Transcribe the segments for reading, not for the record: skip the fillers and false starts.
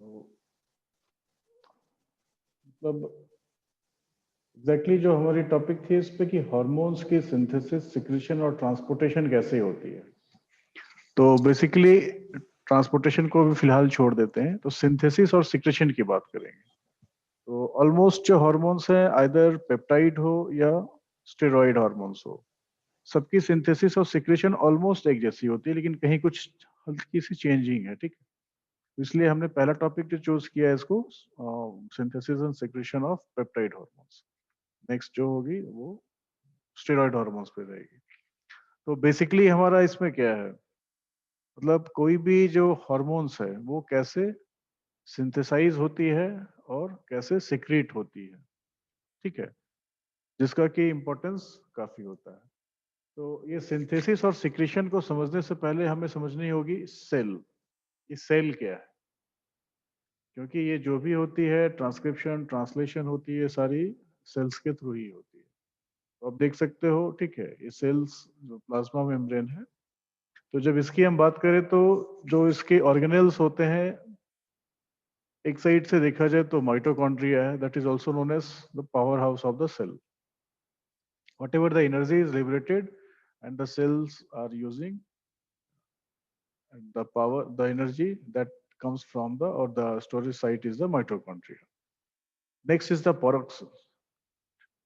तो मतलब एग्जैक्टली जो हमारी टॉपिक थी इस पे कि हार्मोन्स की सिंथेसिस, सिक्रीशन और ट्रांसपोर्टेशन कैसे होती है। तो बेसिकली ट्रांसपोर्टेशन को भी फिलहाल छोड़ देते हैं, तो सिंथेसिस और सिक्रीशन की बात करेंगे। तो ऑलमोस्ट जो हार्मोन्स हैं आइदर पेप्टाइड हो या स्टेरॉइड हार्मोन्स हो, सबकी सिंथेसिस और सिक्रीशन ऑलमोस्ट एक जैसी होती है, लेकिन कहीं कुछ हल्की सी चेंजिंग है। ठीक है, तो इसलिए हमने पहला टॉपिक जो चूज किया है इसको synthesis and secretion of peptide hormones. Next जो होगी वो स्टेरॉइड हार्मोन्स पे रहेगी। तो बेसिकली हमारा इसमें क्या है, मतलब कोई भी जो हार्मोन्स है वो कैसे सिंथेसाइज होती है और कैसे सिक्रीट होती है। ठीक है, जिसका कि इम्पोर्टेंस काफी होता है। तो ये सिंथेसिस और सिक्रीशन को समझने से पहले हमें समझनी होगी सेल। ये सेल क्या है, क्योंकि ये जो भी होती है ट्रांसक्रिप्शन ट्रांसलेशन होती है सारी सेल्स के थ्रू ही होती है। तो आप देख सकते हो, ठीक है, ये सेल्स जो प्लाज्मा मेम्ब्रेन है। तो जब इसकी हम बात करें तो जो इसके ऑर्गेनेल्स होते हैं, एक साइड से देखा जाए तो माइटोकॉन्ड्रिया है, that is also known as the powerhouse of the cell. whatever the energy is liberated and the cells are using the power, the energy that comes from the or the storage site is the mitochondria. Next is the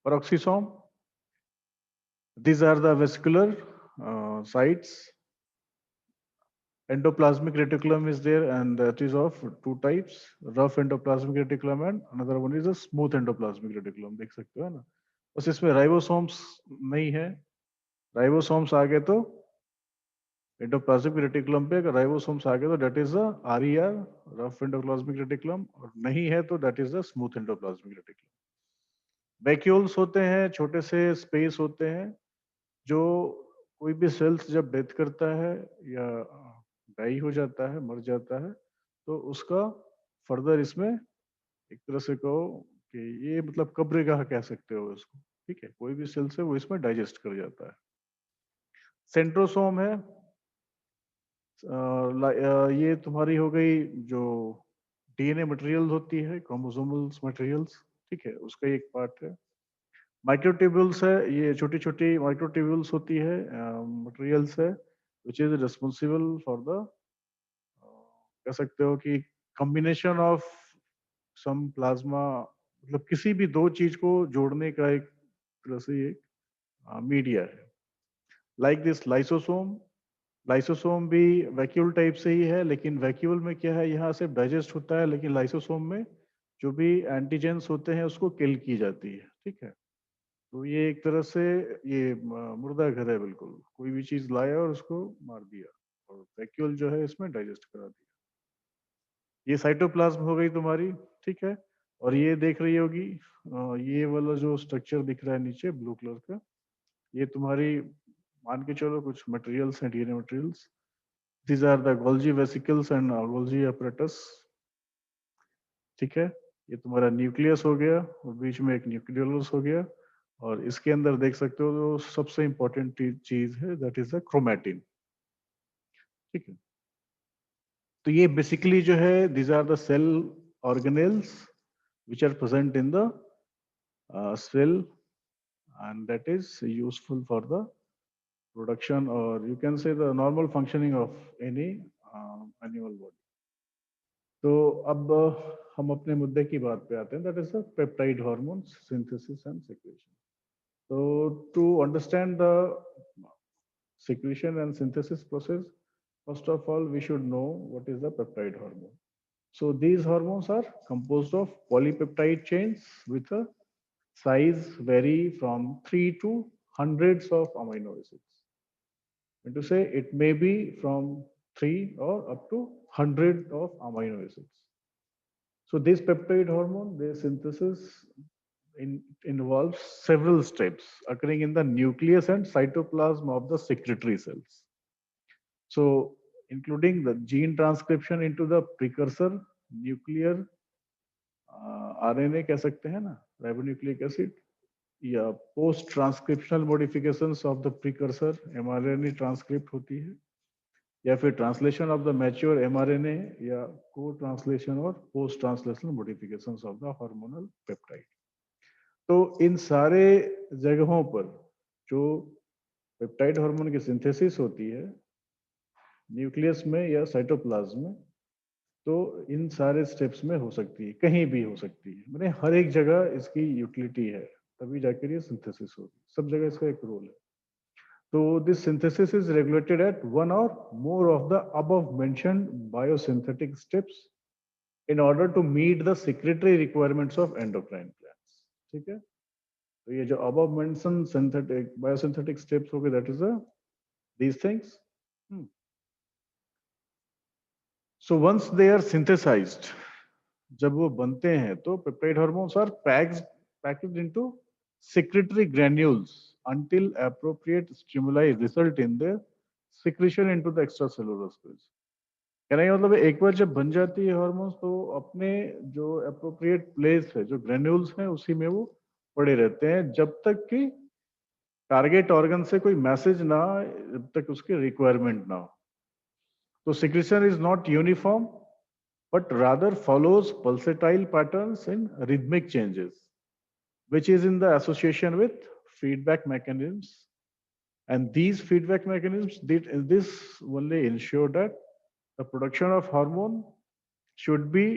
peroxisome. These are the vascular sites. Endoplasmic reticulum is there, and that is of two types: rough endoplasmic reticulum and another one is a smooth endoplasmic reticulum. देख सकते हो ना, बस इसमें ribosomes नहीं है। Ribosomes आ गए तो एंडोप्लाज्मिक रेटिकुलम पे अगर राइबोसोम्स आ गए तो that is the RER, rough endoplasmic reticulum, और नहीं है तो that is the smooth endoplasmic reticulum. Vacuoles होते हैं, छोटे से स्पेस होते हैं, जो कोई भी सेल्स जब डेथ करता है या डाई हो जाता है, मर जाता है, तो उसका फर्दर इसमें एक तरह से कहो कि ये मतलब कब्रगाह कह सकते हो इसको। ठीक है, कोई भी सेल्स है वो इसमें डाइजेस्ट कर जाता है। सेंट्रोसोम है, ये तुम्हारी हो गई जो डीएनए मटेरियल होती है, क्रोमोसोमल्स मटेरियल्स। ठीक है, उसका एक पार्ट है। माइक्रोट्यूब्यूल्स है, ये छोटी छोटी माइक्रोट्यूब्यूल्स होती है, मटेरियल्स है which is responsible for the, कह सकते हो कि कॉम्बिनेशन ऑफ सम प्लाज्मा, मतलब किसी भी दो चीज को जोड़ने का एक तरह से एक मीडिया है। Like this lysosome. लाइसोसोम भी वैक्यूल टाइप से ही है, लेकिन वैक्यूल में क्या है, यहाँ सिर्फ डाइजेस्ट होता है, लेकिन लाइसोसोम में जो भी एंटीजेंस होते हैं उसको किल की जाती है। ठीक है, तो ये एक तरह से ये मुर्दा घर है बिल्कुल, कोई भी चीज लाया और उसको मार दिया, और वैक्यूल जो है इसमें डाइजेस्ट करा दिया। ये साइटोप्लाज्म हो गई तुम्हारी। ठीक है, और ये देख रही होगी ये वाला जो स्ट्रक्चर दिख रहा है नीचे ब्लू कलर का, ये तुम्हारी मान के चलो कुछ मटेरियल्स हैं, DNA materials. These are the Golgi vesicles and Golgi apparatus। ठीक है, ये तुम्हारा न्यूक्लियस हो गया और बीच में एक न्यूक्लियोलस हो गया, और इसके अंदर देख सकते हो जो सबसे इंपॉर्टेंट चीज है दैट इज द क्रोमैटिन। ठीक है, तो ये बेसिकली जो है these are the cell organelles which are present in the cell, and that is useful for the production, or you can say the normal functioning of any animal body। तो अब हम अपने मुद्दे की बात पे आते हैं, that is the peptide hormones synthesis and secretion. तो to understand the secretion and synthesis process, first of all we should know what is the peptide hormone. So these hormones are composed of polypeptide chains with a size vary from 3 to hundreds of amino acids. And to say it may be from 3 or up to 100 of amino acids. So this peptide hormone, their synthesis involves several steps occurring in the nucleus and cytoplasm of the secretory cells. So including the gene transcription into the precursor nuclear RNA कह सकते हैं ना, ribonucleic acid, या post transcriptional modifications of the precursor mRNA transcript होती है, या फिर translation of the mature mRNA या को ट्रांसलेशन और post translational modifications of the hormonal peptide. तो इन सारे जगहों पर जो पेप्टाइड हार्मोन की सिंथेसिस होती है न्यूक्लियस में या साइटोप्लाज्म में, तो इन सारे स्टेप्स में हो सकती है, कहीं भी हो सकती है, मैंने हर एक जगह इसकी यूटिलिटी है, तभी जाकर ये सिंथेसिस होगी, सब जगह इसका एक रोल है। तो this synthesis is regulated at one or more of the above mentioned biosynthetic steps in order to meet the secretary requirements of endocrine glands. ठीक है, तो ये जो above mention synthetic biosynthetic steps हो गए, that is these things. So once they are synthesized, जब वो बनते हैं तो peptide hormones are packed into secretory granules until appropriate stimuli result in their secretion into the extracellular space। कहने का मतलब है एक बार जब बन जाती है हार्मोन्स तो अपने जो अप्रोप्रिएट प्लेस है, जो ग्रेन्यूल्स हैं, उसी में वो पड़े रहते हैं जब तक कि टारगेट ऑर्गन से कोई मैसेज ना, जब तक उसकी रिक्वायरमेंट ना हो। तो secretion is not uniform but rather follows pulsatile patterns in rhythmic changes, which is in the association with feedback mechanisms. And these feedback mechanisms, this only ensure that the production of hormone should be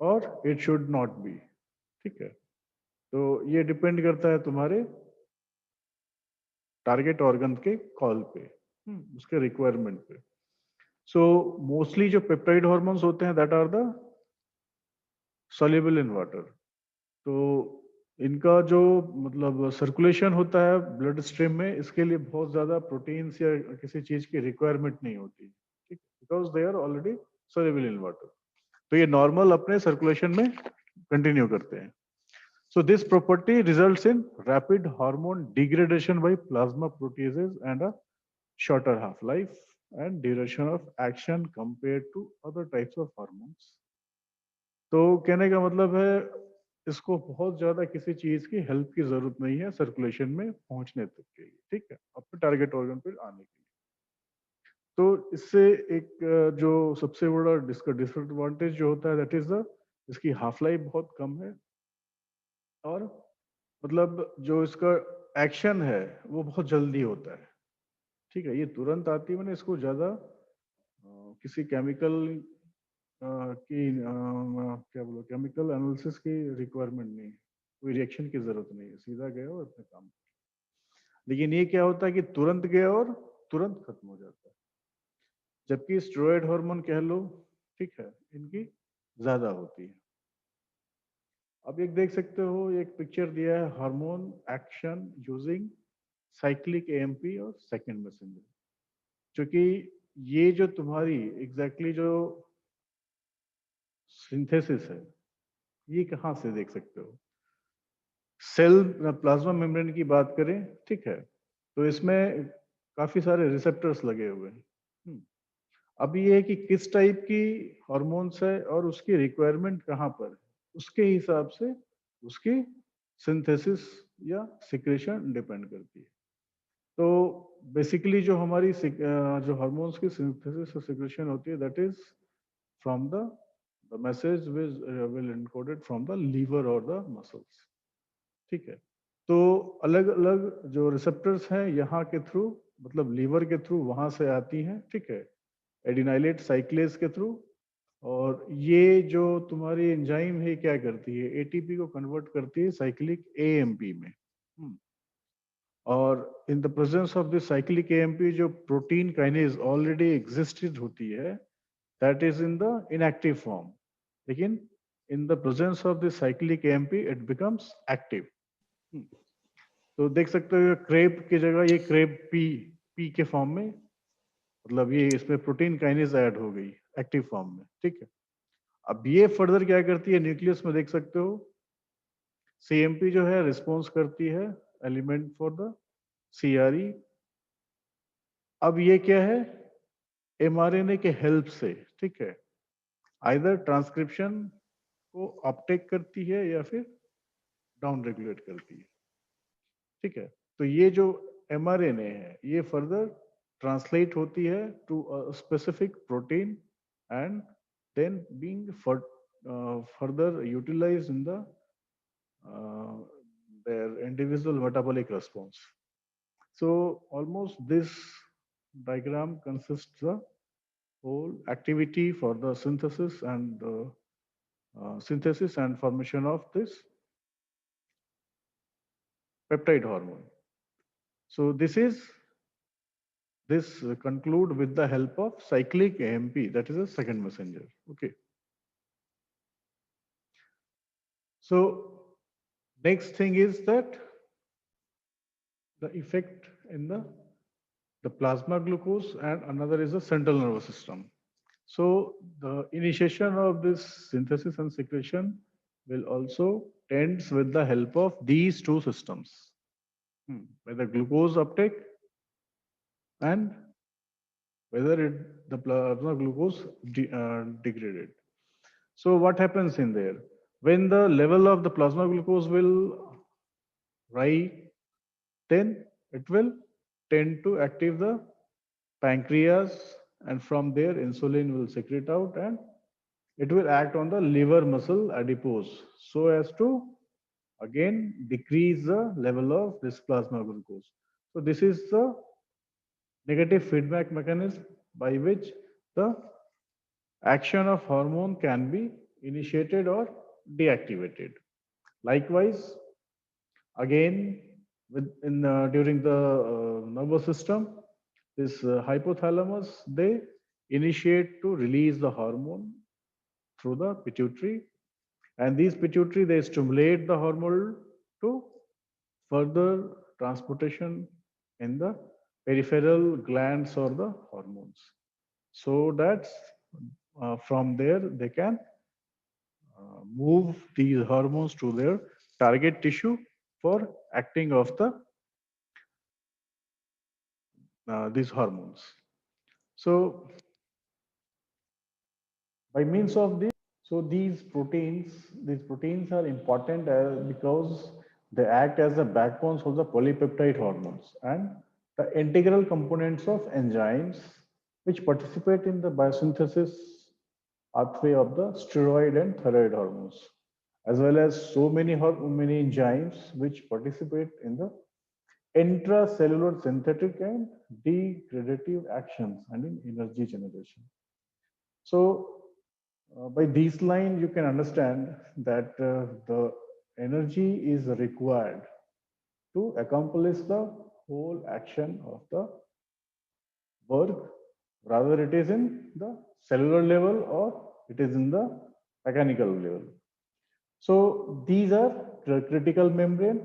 or it should not be। ठीक है, तो ये depend करता है तुम्हारे target organ के call पे, उसके रिक्वायरमेंट पे। सो मोस्टली जो पेप्टाइड हार्मोन्स होते हैं that are the soluble in water। तो इनका जो मतलब सर्कुलेशन होता है ब्लड स्ट्रीम में, इसके लिए बहुत ज्यादा प्रोटीन्स या किसी चीज की रिक्वायरमेंट नहीं होती, ठीक, because they are already soluble in water. तो ये नॉर्मल अपने सर्कुलेशन में कंटिन्यू करते हैं। So this property results in rapid hormone degradation by plasma proteases and a shorter half life and duration of action compared to other types of hormones. तो कहने का मतलब है इसको बहुत ज्यादा किसी चीज की हेल्प की जरूरत नहीं है सर्कुलेशन में पहुंचने तक के लिए, ठीक है, अपने टारगेट ऑर्गन पे आने के लिए। तो इससे एक जो सबसे बड़ा इसका डिसएडवांटेज जो होता है दैट इज द इसकी हाफ लाइफ बहुत कम है, और मतलब जो इसका एक्शन है वो बहुत जल्दी होता है। ठीक है, ये तुरंत आती है, मैंने इसको ज्यादा किसी केमिकल की क्या बोलो केमिकल एनालिसिस की रिक्वायरमेंट नहीं, कोई रिएक्शन की जरूरत नहीं है, सीधा गया और अपने काम। लेकिन ये क्या होता है कि तुरंत गया और तुरंत खत्म हो जाता है, जबकि स्टेरॉयड हार्मोन कह लो, ठीक है, इनकी ज्यादा होती है। अब एक देख सकते हो, एक पिक्चर दिया है hormone action using cyclic AMP और सेकंड मैसेंजर, क्योंकि ये जो तुम्हारी एग्जैक्टली जो सिंथेसिस है, ये कहाँ से देख सकते हो, सेल प्लाज्मा मेम्ब्रेन की बात करें, ठीक है, तो इसमें काफी सारे रिसेप्टर्स लगे हुए हैं। अब ये है कि किस टाइप की हॉर्मोन्स है और उसकी रिक्वायरमेंट कहाँ पर है, उसके हिसाब से उसकी सिंथेसिस या सिक्रेशन डिपेंड करती है। तो बेसिकली जो हमारी जो हार्मोन्स की सिंथेसिस और सिक्रेशन होती है that is from the message will encoded from the liver और द मसल्स। ठीक है, तो अलग अलग जो रिसेप्टर्स हैं यहाँ के थ्रू, मतलब लीवर के थ्रू वहां से आती हैं, ठीक है, एडिनाइलेट साइक्लेज के थ्रू। और ये जो तुम्हारी एंजाइम है क्या करती है, एटीपी को कन्वर्ट करती है साइक्लिक एएमपी में। और in the presence of this cyclic AMP जो प्रोटीन काइनेज ऑलरेडी एग्जिस्टेड होती है that is in the inactive form, लेकिन in the presence of this cyclic AMP it becomes active. तो देख सकते हो क्रेब की जगह ये क्रेब पी पी के फॉर्म में, मतलब ये इसमें प्रोटीन काइनेज ऐड हो गई एक्टिव फॉर्म में, ठीक है। अब ये फर्दर क्या करती है, न्यूक्लियस में देख सकते हो सीएमपी जो है रिस्पॉन्स करती है एलिमेंट फॉर द सीआरई। अब ये क्या है, एमआरएनए के हेल्प से, ठीक है, आइदर ट्रांसक्रिप्शन को अपटेक करती है या फिर डाउन रेगुलेट करती है। ठीक है, तो ये जो एमआरएनए है ये फर्दर translate होती है to a specific protein and then being further utilized in the uh, their individual metabolic response. So almost this diagram consists the whole activity for the synthesis and formation of this peptide hormone. So this conclude with the help of cyclic AMP, that is a second messenger. Okay. So next thing is that the effect in the plasma glucose, and another is the central nervous system. So the initiation of this synthesis and secretion will also tends with the help of these two systems, whether glucose uptake and whether the plasma glucose degraded. So what happens in there? When the level of the plasma glucose will rise, then it will tend to active the pancreas, and from there insulin will secrete out and it will act on the liver muscle adipose so as to again decrease the level of this plasma glucose. So this is the negative feedback mechanism by which the action of hormone can be initiated or deactivated. Likewise, again, during the nervous system, this hypothalamus, they initiate to release the hormone through the pituitary, and these pituitary, they stimulate the hormone to further transportation in the peripheral glands or the hormones, so that from there they can move these hormones to their target tissue for acting of the these hormones. So by means of this, so these proteins are important because they act as the backbones of the polypeptide hormones and the integral components of enzymes which participate in the biosynthesis pathway of the steroid and thyroid hormones, as well as so many enzymes which participate in the intracellular synthetic and degradative actions and in energy generation. So, by these lines, you can understand that the energy is required to accomplish the whole action of the work, rather it is in the cellular level or it is in the mechanical level. So these are critical membrane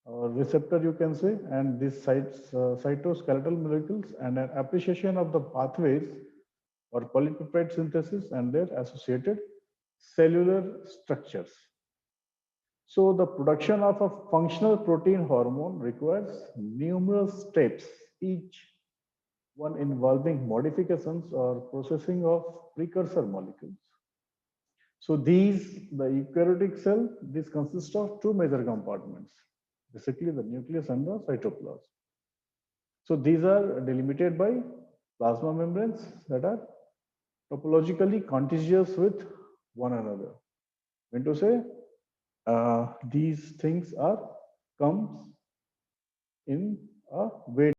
or receptor, you can say, and these cytoskeletal molecules, and an appreciation of the pathways or polypeptide synthesis and their associated cellular structures. So the production of a functional protein hormone requires numerous steps, each one involving modifications or processing of precursor molecules. So the eukaryotic cell, this consists of two major compartments, basically the nucleus and the cytoplasm. So these are delimited by plasma membranes that are topologically contiguous with one another. When to say these things are comes in a way